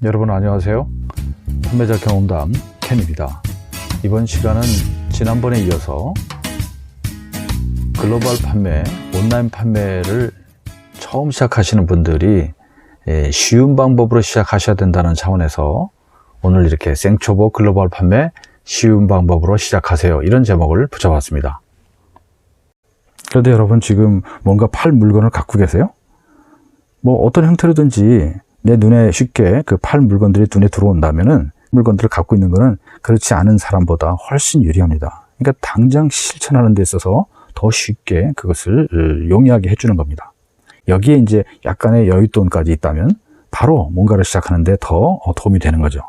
여러분 안녕하세요. 판매자 경험담 켄입니다. 이번 시간은 지난번에 이어서 글로벌 판매, 온라인 판매를 처음 시작하시는 분들이 쉬운 방법으로 시작하셔야 된다는 차원에서 오늘 이렇게 생초보 글로벌 판매 쉬운 방법으로 시작하세요, 이런 제목을 붙여봤습니다. 그런데 여러분, 지금 뭔가 팔 물건을 갖고 계세요? 뭐 어떤 형태로든지 내 눈에 쉽게 그 팔 물건들이 눈에 들어온다면은 물건들을 갖고 있는 거는 그렇지 않은 사람보다 훨씬 유리합니다. 그러니까 당장 실천하는 데 있어서 더 쉽게 그것을 용이하게 해주는 겁니다. 여기에 이제 약간의 여윳돈까지 있다면 바로 뭔가를 시작하는데 더 도움이 되는 거죠.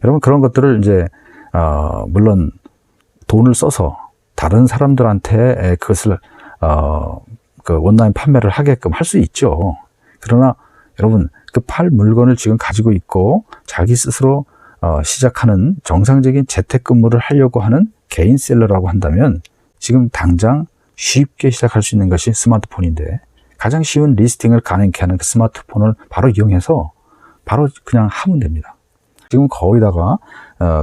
여러분, 그런 것들을 이제 물론 돈을 써서 다른 사람들한테 그것을 그 온라인 판매를 하게끔 할 수 있죠. 그러나 여러분, 그 팔 물건을 지금 가지고 있고 자기 스스로 시작하는 정상적인 재택근무를 하려고 하는 개인 셀러라고 한다면 지금 당장 쉽게 시작할 수 있는 것이 스마트폰인데, 가장 쉬운 리스팅을 가능케 하는 그 스마트폰을 바로 이용해서 바로 그냥 하면 됩니다. 지금 거의다가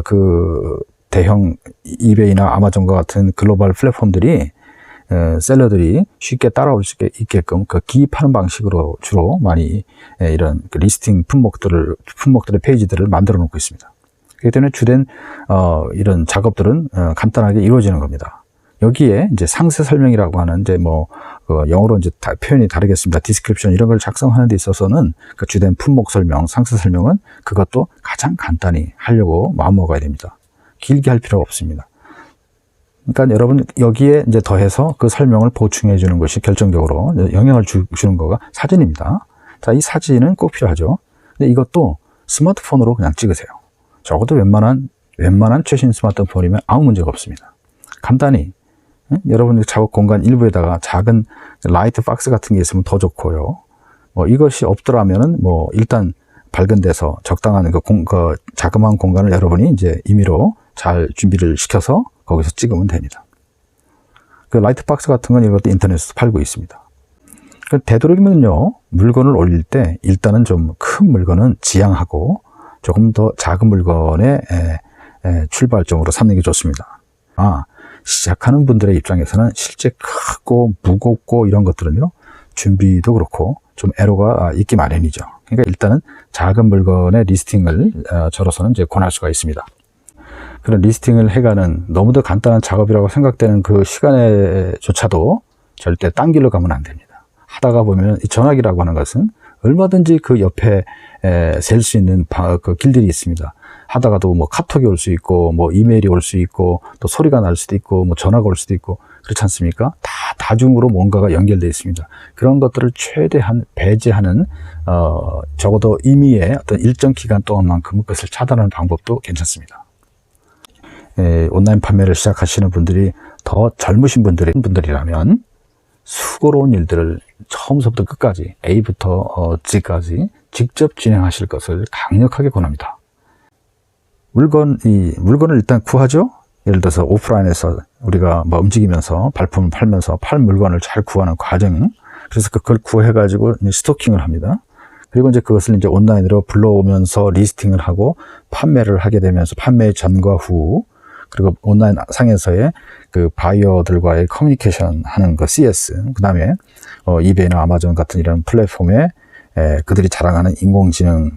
그 대형 이베이나 아마존과 같은 글로벌 플랫폼들이 셀러들이 쉽게 따라올 수 있게끔 그 기입하는 방식으로 주로 많이 이런 그 리스팅 품목들의 페이지들을 만들어 놓고 있습니다. 그렇기 때문에 주된 이런 작업들은 간단하게 이루어지는 겁니다. 여기에 이제 상세 설명이라고 하는, 이제 영어로 이제 표현이 다르겠습니다. 디스크립션 이런 걸 작성하는 데 있어서는 그 주된 품목 설명, 상세 설명은 그것도 가장 간단히 하려고 마음먹어야 됩니다. 길게 할 필요가 없습니다. 그러니까 여러분, 여기에 이제 더해서 그 설명을 보충해 주는 것이 결정적으로 영향을 주는 거가 사진입니다. 자, 이 사진은 꼭 필요하죠. 근데 이것도 스마트폰으로 그냥 찍으세요. 적어도 웬만한 최신 스마트폰이면 아무 문제가 없습니다. 간단히 여러분의 작업 공간 일부에다가 작은 라이트 박스 같은 게 있으면 더 좋고요. 이것이 없더라면은 일단 밝은 데서 적당한 그 자그마한 공간을 여러분이 이제 임의로 잘 준비를 시켜서 거기서 찍으면 됩니다. 그 라이트 박스 같은 건 이것도 인터넷에서 팔고 있습니다. 되도록이면요, 물건을 올릴 때 일단은 좀 큰 물건은 지양하고 조금 더 작은 물건의 출발점으로 삼는 게 좋습니다. 시작하는 분들의 입장에서는 실제 크고 무겁고 이런 것들은요, 준비도 그렇고 좀 애로가 있기 마련이죠. 그러니까 일단은 작은 물건의 리스팅을 저로서는 이제 권할 수가 있습니다. 그런 리스팅을 해가는 너무도 간단한 작업이라고 생각되는 그 시간에조차도 절대 딴 길로 가면 안 됩니다. 하다가 보면 이 전화기라고 하는 것은 얼마든지 그 옆에 셀 수 있는 그 길들이 있습니다. 하다가도 카톡이 올 수 있고, 이메일이 올 수 있고, 또 소리가 날 수도 있고, 전화가 올 수도 있고, 그렇지 않습니까? 다 다중으로 뭔가가 연결되어 있습니다. 그런 것들을 최대한 배제하는, 적어도 임의의 어떤 일정 기간 동안만큼 그것을 차단하는 방법도 괜찮습니다. 온라인 판매를 시작하시는 분들이 더 젊으신 분들이라면 수고로운 일들을 처음부터 끝까지 A부터 Z까지 직접 진행하실 것을 강력하게 권합니다. 물건을 일단 구하죠. 예를 들어서 오프라인에서 우리가 움직이면서 발품을 팔면서 팔 물건을 잘 구하는 과정, 그래서 그걸 구해가지고 스토킹을 합니다. 그리고 이제 그것을 이제 온라인으로 불러오면서 리스팅을 하고 판매를 하게 되면서 판매 전과 후, 그리고 온라인 상에서의 그 바이어들과의 커뮤니케이션 하는 거 CS, 그 다음에 이베이나 아마존 같은 이런 플랫폼에 그들이 자랑하는 인공지능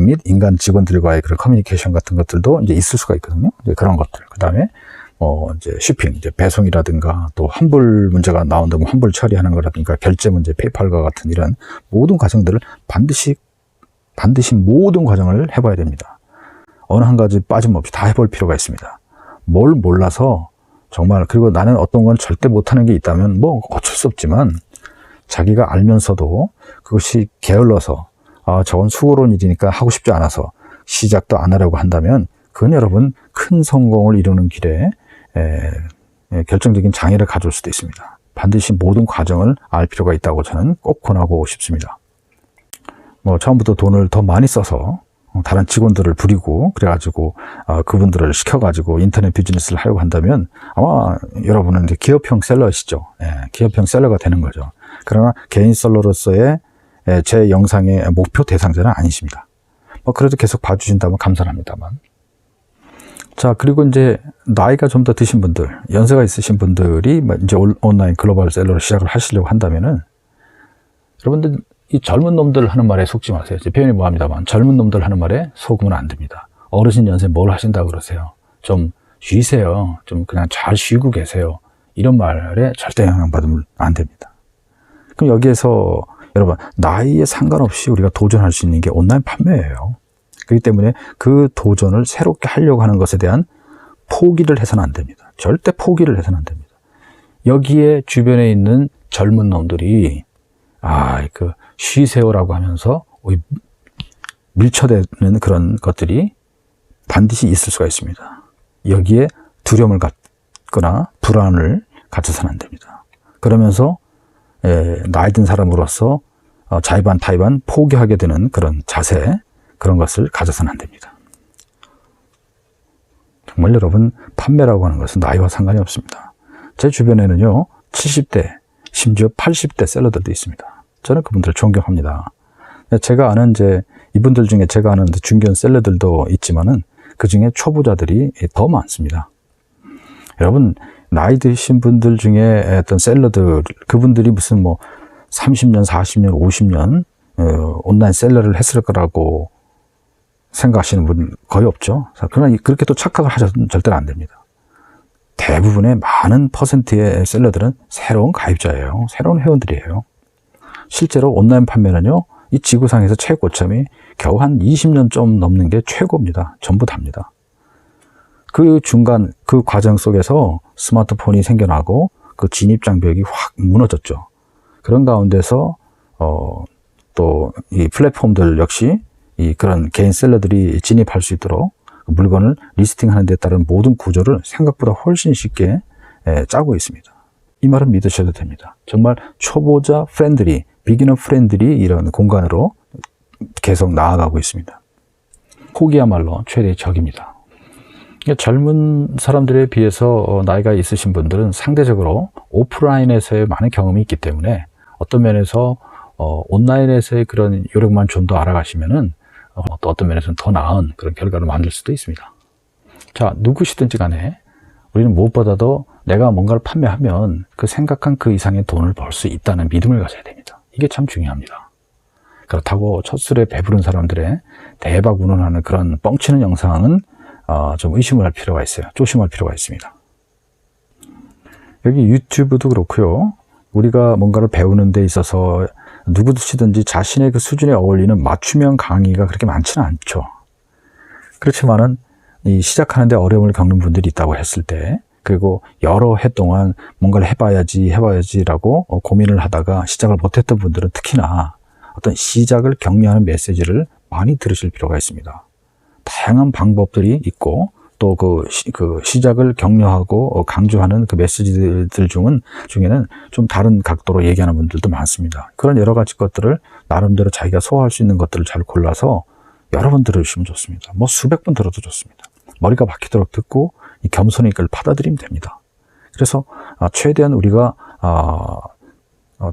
및 인간 직원들과의 그런 커뮤니케이션 같은 것들도 이제 있을 수가 있거든요. 이제 그런 것들. 그 다음에 이제 쇼핑, 이제 배송이라든가, 또 환불 문제가 나온다면 환불 처리하는 거라든가, 결제 문제, 페이팔과 같은 이런 모든 과정들을 반드시 모든 과정을 해봐야 됩니다. 어느 한 가지 빠짐없이 다 해볼 필요가 있습니다. 뭘 몰라서 정말, 그리고 나는 어떤 건 절대 못하는 게 있다면 어쩔 수 없지만, 자기가 알면서도 그것이 게을러서 저건 수고로운 일이니까 하고 싶지 않아서 시작도 안 하려고 한다면, 그건 여러분 큰 성공을 이루는 길에 결정적인 장애를 가져올 수도 있습니다. 반드시 모든 과정을 알 필요가 있다고 저는 꼭 권하고 싶습니다. 처음부터 돈을 더 많이 써서 다른 직원들을 부리고 그래가지고 그분들을 시켜가지고 인터넷 비즈니스를 하려고 한다면 아마 여러분은 이제 기업형 셀러시죠. 기업형 셀러가 되는 거죠. 그러나 개인 셀러로서의 제 영상의 목표 대상자는 아니십니다. 그래도 계속 봐주신다면 감사합니다만. 자, 그리고 이제 나이가 좀 더 드신 분들, 연세가 있으신 분들이 이제 온라인 글로벌 셀러를 시작을 하시려고 한다면은, 여러분들 이 젊은 놈들 하는 말에 속지 마세요. 제 표현이 뭐합니다만, 젊은 놈들 하는 말에 속으면 안 됩니다. 어르신 연세 뭘 하신다고 그러세요? 좀 쉬세요. 좀 그냥 잘 쉬고 계세요. 이런 말에 절대 영향받으면 안 됩니다. 그럼 여기에서 여러분, 나이에 상관없이 우리가 도전할 수 있는 게 온라인 판매예요. 그렇기 때문에 그 도전을 새롭게 하려고 하는 것에 대한 포기를 해서는 안 됩니다. 절대 포기를 해서는 안 됩니다. 여기에 주변에 있는 젊은 놈들이 쉬세요라고 하면서 밀쳐대는 그런 것들이 반드시 있을 수가 있습니다. 여기에 두려움을 갖거나 불안을 갖춰서는 안 됩니다. 그러면서 나이 든 사람으로서 자의반 타의반 포기하게 되는 그런 자세, 그런 것을 가져서는 안 됩니다. 정말 여러분, 판매라고 하는 것은 나이와 상관이 없습니다. 제 주변에는요, 70대, 심지어 80대 셀러들도 있습니다. 저는 그분들을 존경합니다. 제가 아는 이분들 중에 제가 아는 중견 셀러들도 있지만은 그 중에 초보자들이 더 많습니다. 여러분, 나이 드신 분들 중에 어떤 셀러들, 그분들이 무슨 30년, 40년, 50년 온라인 셀러를 했을 거라고 생각하시는 분 거의 없죠. 그러나 그렇게 또 착각을 하셔서는 절대로 안 됩니다. 대부분의 많은 퍼센트의 셀러들은 새로운 가입자예요. 새로운 회원들이에요. 실제로 온라인 판매는요, 이 지구상에서 최고점이 겨우 한 20년 좀 넘는 게 최고입니다. 전부 답니다. 그 중간, 그 과정 속에서 스마트폰이 생겨나고 그 진입 장벽이 확 무너졌죠. 그런 가운데서 또 이 플랫폼들 역시 그런 개인 셀러들이 진입할 수 있도록 물건을 리스팅하는 데 따른 모든 구조를 생각보다 훨씬 쉽게 짜고 있습니다. 이 말은 믿으셔도 됩니다. 정말 초보자 프렌들리, 비기너 프렌들리 이런 공간으로 계속 나아가고 있습니다. 포기야말로 최대의 적입니다. 젊은 사람들에 비해서 나이가 있으신 분들은 상대적으로 오프라인에서의 많은 경험이 있기 때문에 어떤 면에서 온라인에서의 그런 요령만 좀 더 알아가시면은 또 어떤 면에서는 더 나은 그런 결과를 만들 수도 있습니다. 자, 누구시든지 간에 우리는 무엇보다도 내가 뭔가를 판매하면 그 생각한 그 이상의 돈을 벌 수 있다는 믿음을 가져야 됩니다. 이게 참 중요합니다. 그렇다고 첫 술에 배부른 사람들의 대박 운운하는 그런 뻥치는 영상은 좀 의심을 할 필요가 있어요. 조심할 필요가 있습니다. 여기 유튜브도 그렇고요. 우리가 뭔가를 배우는 데 있어서 누구든지 자신의 그 수준에 어울리는 맞춤형 강의가 그렇게 많지는 않죠. 그렇지만은 시작하는데 어려움을 겪는 분들이 있다고 했을 때, 그리고 여러 해 동안 뭔가를 해봐야지라고 고민을 하다가 시작을 못했던 분들은 특히나 어떤 시작을 격려하는 메시지를 많이 들으실 필요가 있습니다. 다양한 방법들이 있고 또 그 시작을 격려하고 강조하는 그 메시지들 중에는 좀 다른 각도로 얘기하는 분들도 많습니다. 그런 여러 가지 것들을 나름대로 자기가 소화할 수 있는 것들을 잘 골라서 여러 번 들으시면 좋습니다. 수백 번 들어도 좋습니다. 머리가 박히도록 듣고 이 겸손히 이걸 받아들이면 됩니다. 그래서 최대한 우리가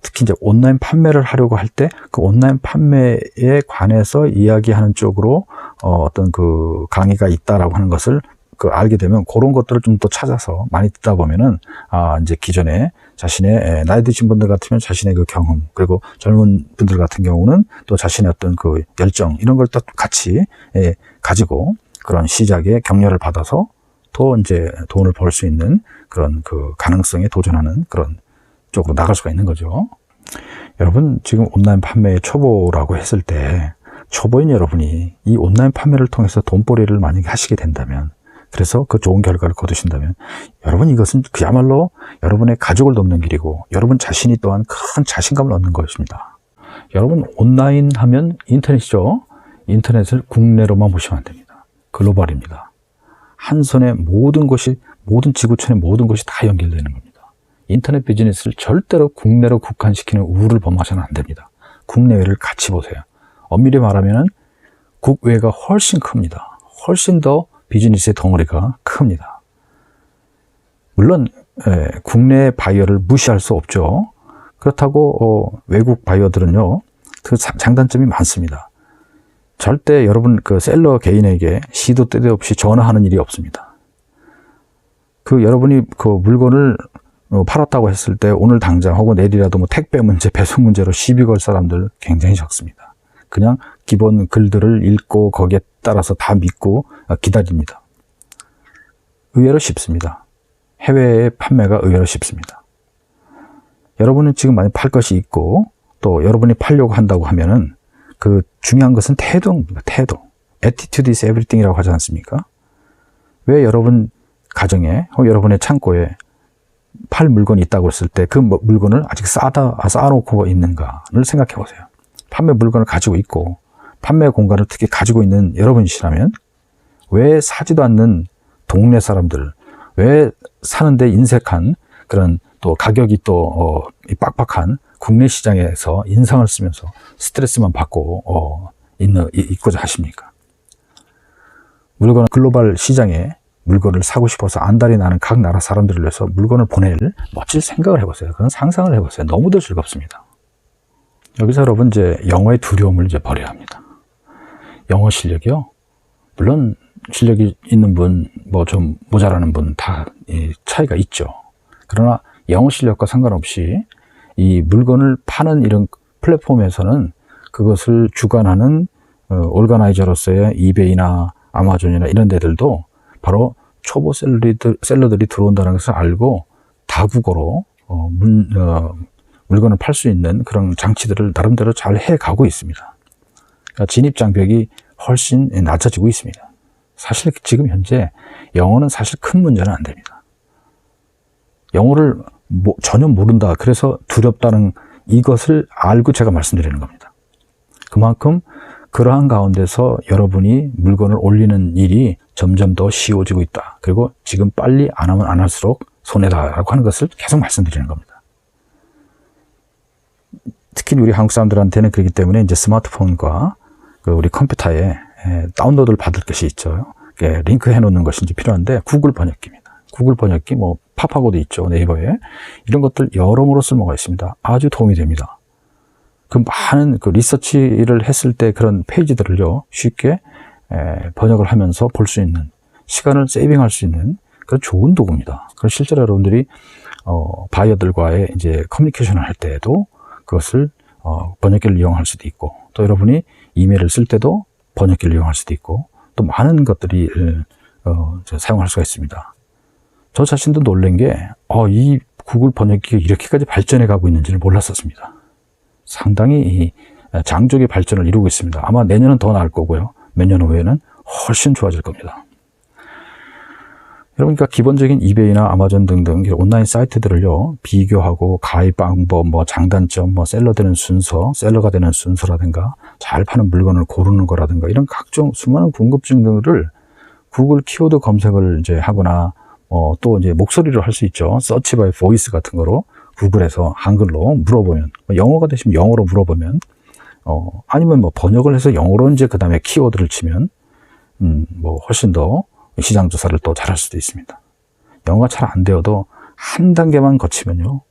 특히 이제 온라인 판매를 하려고 할 때 그 온라인 판매에 관해서 이야기하는 쪽으로 어떤 그 강의가 있다라고 하는 것을 알게 되면 그런 것들을 좀 더 찾아서 많이 듣다 보면은 이제 기존에 자신의 나이 드신 분들 같으면 자신의 그 경험, 그리고 젊은 분들 같은 경우는 또 자신의 어떤 그 열정 이런 걸 또 같이 가지고 그런 시작에 격려를 받아서 또 이제 돈을 벌 수 있는 그런 그 가능성에 도전하는 그런 쪽으로 나갈 수가 있는 거죠. 여러분, 지금 온라인 판매의 초보라고 했을 때 초보인 여러분이 이 온라인 판매를 통해서 돈벌이를 만약에 하시게 된다면, 그래서 그 좋은 결과를 거두신다면 여러분, 이것은 그야말로 여러분의 가족을 돕는 길이고 여러분 자신이 또한 큰 자신감을 얻는 것입니다. 여러분, 온라인 하면 인터넷이죠. 인터넷을 국내로만 보시면 안 됩니다. 글로벌입니다. 한 손에 모든 지구촌의 모든 것이 다 연결되는 겁니다. 인터넷 비즈니스를 절대로 국내로 국한시키는 우를 범하셔는 안 됩니다. 국내외를 같이 보세요. 엄밀히 말하면 국외가 훨씬 큽니다. 훨씬 더 비즈니스의 덩어리가 큽니다. 물론 국내 바이어를 무시할 수 없죠. 그렇다고 외국 바이어들은요, 그 장단점이 많습니다. 절대 여러분 그 셀러 개인에게 시도 때도 없이 전화하는 일이 없습니다. 그 여러분이 그 물건을 팔았다고 했을 때 오늘 당장 혹은 내일이라도 뭐 택배 문제, 배송 문제로 시비 걸 사람들 굉장히 적습니다. 그냥 기본 글들을 읽고 거기에 따라서 다 믿고 기다립니다. 의외로 쉽습니다. 해외의 판매가 의외로 쉽습니다. 여러분은 지금 만약 팔 것이 있고 또 여러분이 팔려고 한다고 하면은 그 중요한 것은 태도입니다. 태도. Attitude is everything이라고 하지 않습니까? 왜 여러분 가정에 혹은 여러분의 창고에 팔 물건이 있다고 했을 때 그 물건을 아직 쌓아놓고 있는가를 생각해 보세요. 판매 물건을 가지고 있고 판매 공간을 특히 가지고 있는 여러분이시라면 왜 사지도 않는 동네 사람들, 왜 사는데 인색한 그런 또 가격이 또 빡빡한 국내 시장에서 인상을 쓰면서 스트레스만 받고 있고자 하십니까? 물건은 글로벌 시장에 물건을 사고 싶어서 안달이 나는 각 나라 사람들을 위해서 물건을 보낼 멋질 생각을 해보세요. 그런 상상을 해보세요. 너무도 즐겁습니다. 여기서 여러분 이제 영어의 두려움을 이제 버려야 합니다. 영어 실력이요. 물론 실력이 있는 분, 뭐 좀 모자라는 분 다 차이가 있죠. 그러나 영어 실력과 상관없이 이 물건을 파는 이런 플랫폼에서는 그것을 주관하는 오르가나이저로서의 이베이나 아마존이나 이런 데들도 바로 초보 셀러들이 들어온다는 것을 알고 다국어로 물건을 팔 수 있는 그런 장치들을 나름대로 잘 해가고 있습니다. 그러니까 진입 장벽이 훨씬 낮아지고 있습니다. 사실 지금 현재 영어는 사실 큰 문제는 안 됩니다. 영어를 전혀 모른다, 그래서 두렵다는 이것을 알고 제가 말씀드리는 겁니다. 그만큼 그러한 가운데서 여러분이 물건을 올리는 일이 점점 더 쉬워지고 있다. 그리고 지금 빨리 안 하면 안 할수록 손해다라고 하는 것을 계속 말씀드리는 겁니다. 특히 우리 한국 사람들한테는 그렇기 때문에 이제 스마트폰과 그 우리 컴퓨터에 다운로드를 받을 것이 있죠. 링크 해놓는 것이 이제 필요한데 구글 번역기입니다. 구글 번역기 뭐 팝하고도 있죠. 네이버에 이런 것들 여러모로 쓸모가 있습니다. 아주 도움이 됩니다. 그 많은 그 리서치를 했을 때 그런 페이지들을요 쉽게 번역을 하면서 볼 수 있는, 시간을 세이빙할 수 있는 그런 좋은 도구입니다. 그래서 실제로 여러분들이 바이어들과의 이제 커뮤니케이션을 할 때에도 그것을 번역기를 이용할 수도 있고, 또 여러분이 이메일을 쓸 때도 번역기를 이용할 수도 있고, 또 많은 것들이 사용할 수가 있습니다. 저 자신도 놀란 게 이 구글 번역기가 이렇게까지 발전해 가고 있는지를 몰랐었습니다. 상당히 장족의 발전을 이루고 있습니다. 아마 내년은 더 나을 거고요. 몇 년 후에는 훨씬 좋아질 겁니다. 여러분, 그러니까 기본적인 이베이나 아마존 등등 온라인 사이트들을요 비교하고 가입 방법, 뭐 장단점, 뭐 셀러 되는 순서, 셀러가 되는 순서라든가 잘 파는 물건을 고르는 거라든가 이런 각종 수많은 궁금증들을 구글 키워드 검색을 이제 하거나 또 이제 목소리로 할 수 있죠. 서치 바이 보이스 같은 거로 구글에서 한글로 물어보면, 영어가 되시면 영어로 물어보면, 아니면 뭐 번역을 해서 영어로 이제 그 다음에 키워드를 치면, 뭐 훨씬 더 시장 조사를 또 잘할 수도 있습니다. 영어가 잘 안 되어도 한 단계만 거치면요,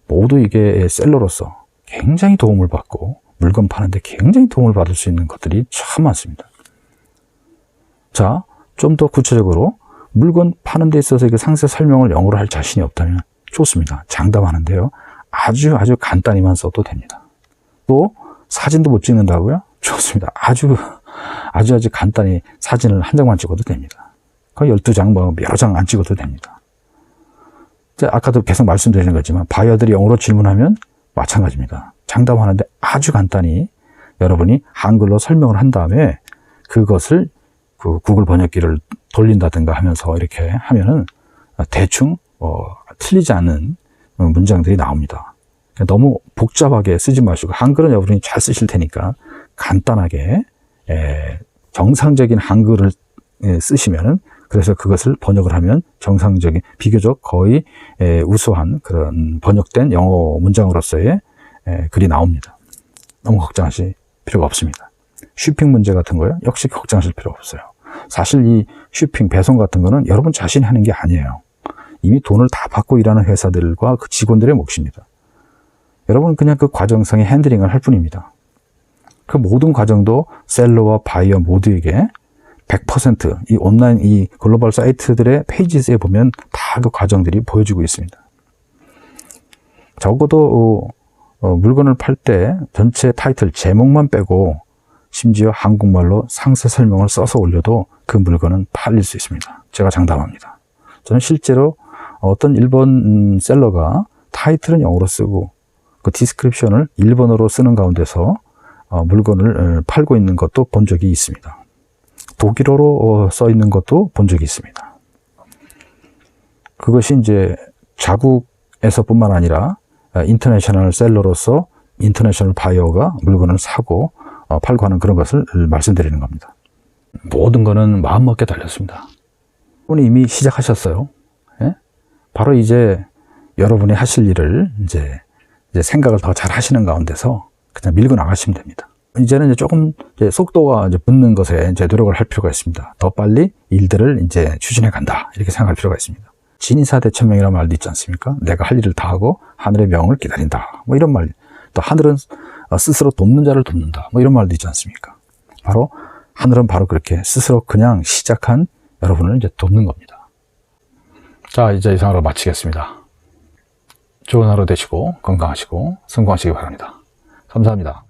모두 이게 셀러로서 굉장히 도움을 받고 물건 파는데 굉장히 도움을 받을 수 있는 것들이 참 많습니다. 자, 좀 더 구체적으로 물건 파는 데 있어서 이게 상세 설명을 영어로 할 자신이 없다면 좋습니다. 장담하는데요, 아주 간단히만 써도 됩니다. 또 사진도 못 찍는다고요? 좋습니다. 아주 간단히 사진을 한 장만 찍어도 됩니다. 거의 12장, 뭐 여러 장 안 찍어도 됩니다. 아까도 계속 말씀드리는 거지만 바이어들이 영어로 질문하면 마찬가지입니다. 장담하는데 아주 간단히 여러분이 한글로 설명을 한 다음에 그것을 그 구글 번역기를 돌린다든가 하면서 이렇게 하면은 대충 틀리지 않는 문장들이 나옵니다. 너무 복잡하게 쓰지 마시고 한글은 여러분이 잘 쓰실 테니까 간단하게 정상적인 한글을 쓰시면은, 그래서 그것을 번역을 하면 정상적인, 비교적 거의 우수한 그런 번역된 영어 문장으로서의 글이 나옵니다. 너무 걱정하실 필요가 없습니다. 쇼핑 문제 같은 거요, 역시 걱정하실 필요 없어요. 사실 이 쇼핑, 배송 같은 거는 여러분 자신이 하는 게 아니에요. 이미 돈을 다 받고 일하는 회사들과 그 직원들의 몫입니다. 여러분 그냥 그 과정상의 핸들링을 할 뿐입니다. 그 모든 과정도 셀러와 바이어 모두에게 100% 이 온라인 이 글로벌 사이트들의 페이지에 보면 다 그 과정들이 보여지고 있습니다. 적어도 물건을 팔 때 전체 타이틀 제목만 빼고 심지어 한국말로 상세 설명을 써서 올려도 그 물건은 팔릴 수 있습니다. 제가 장담합니다. 저는 실제로 어떤 일본 셀러가 타이틀은 영어로 쓰고 그 디스크립션을 일본어로 쓰는 가운데서 물건을 팔고 있는 것도 본 적이 있습니다. 독일어로 써 있는 것도 본 적이 있습니다. 그것이 이제 자국에서뿐만 아니라 인터내셔널 셀러로서 인터내셔널 바이어가 물건을 사고 팔고 하는 그런 것을 말씀드리는 겁니다. 모든 거는 마음먹기에 달렸습니다. 여러분이 이미 시작하셨어요. 예? 바로 이제 여러분이 하실 일을 이제 생각을 더 잘 하시는 가운데서 그냥 밀고 나가시면 됩니다. 이제는 조금 속도가 붙는 것에 노력을 할 필요가 있습니다. 더 빨리 일들을 추진해 간다. 이렇게 생각할 필요가 있습니다. 진사대천명이라는 말도 있지 않습니까? 내가 할 일을 다 하고 하늘의 명을 기다린다. 뭐 이런 말. 또 하늘은 스스로 돕는 자를 돕는다. 뭐 이런 말도 있지 않습니까? 바로 하늘은 바로 그렇게 스스로 그냥 시작한 여러분을 돕는 겁니다. 자, 이제 이상으로 마치겠습니다. 좋은 하루 되시고 건강하시고 성공하시기 바랍니다. 감사합니다.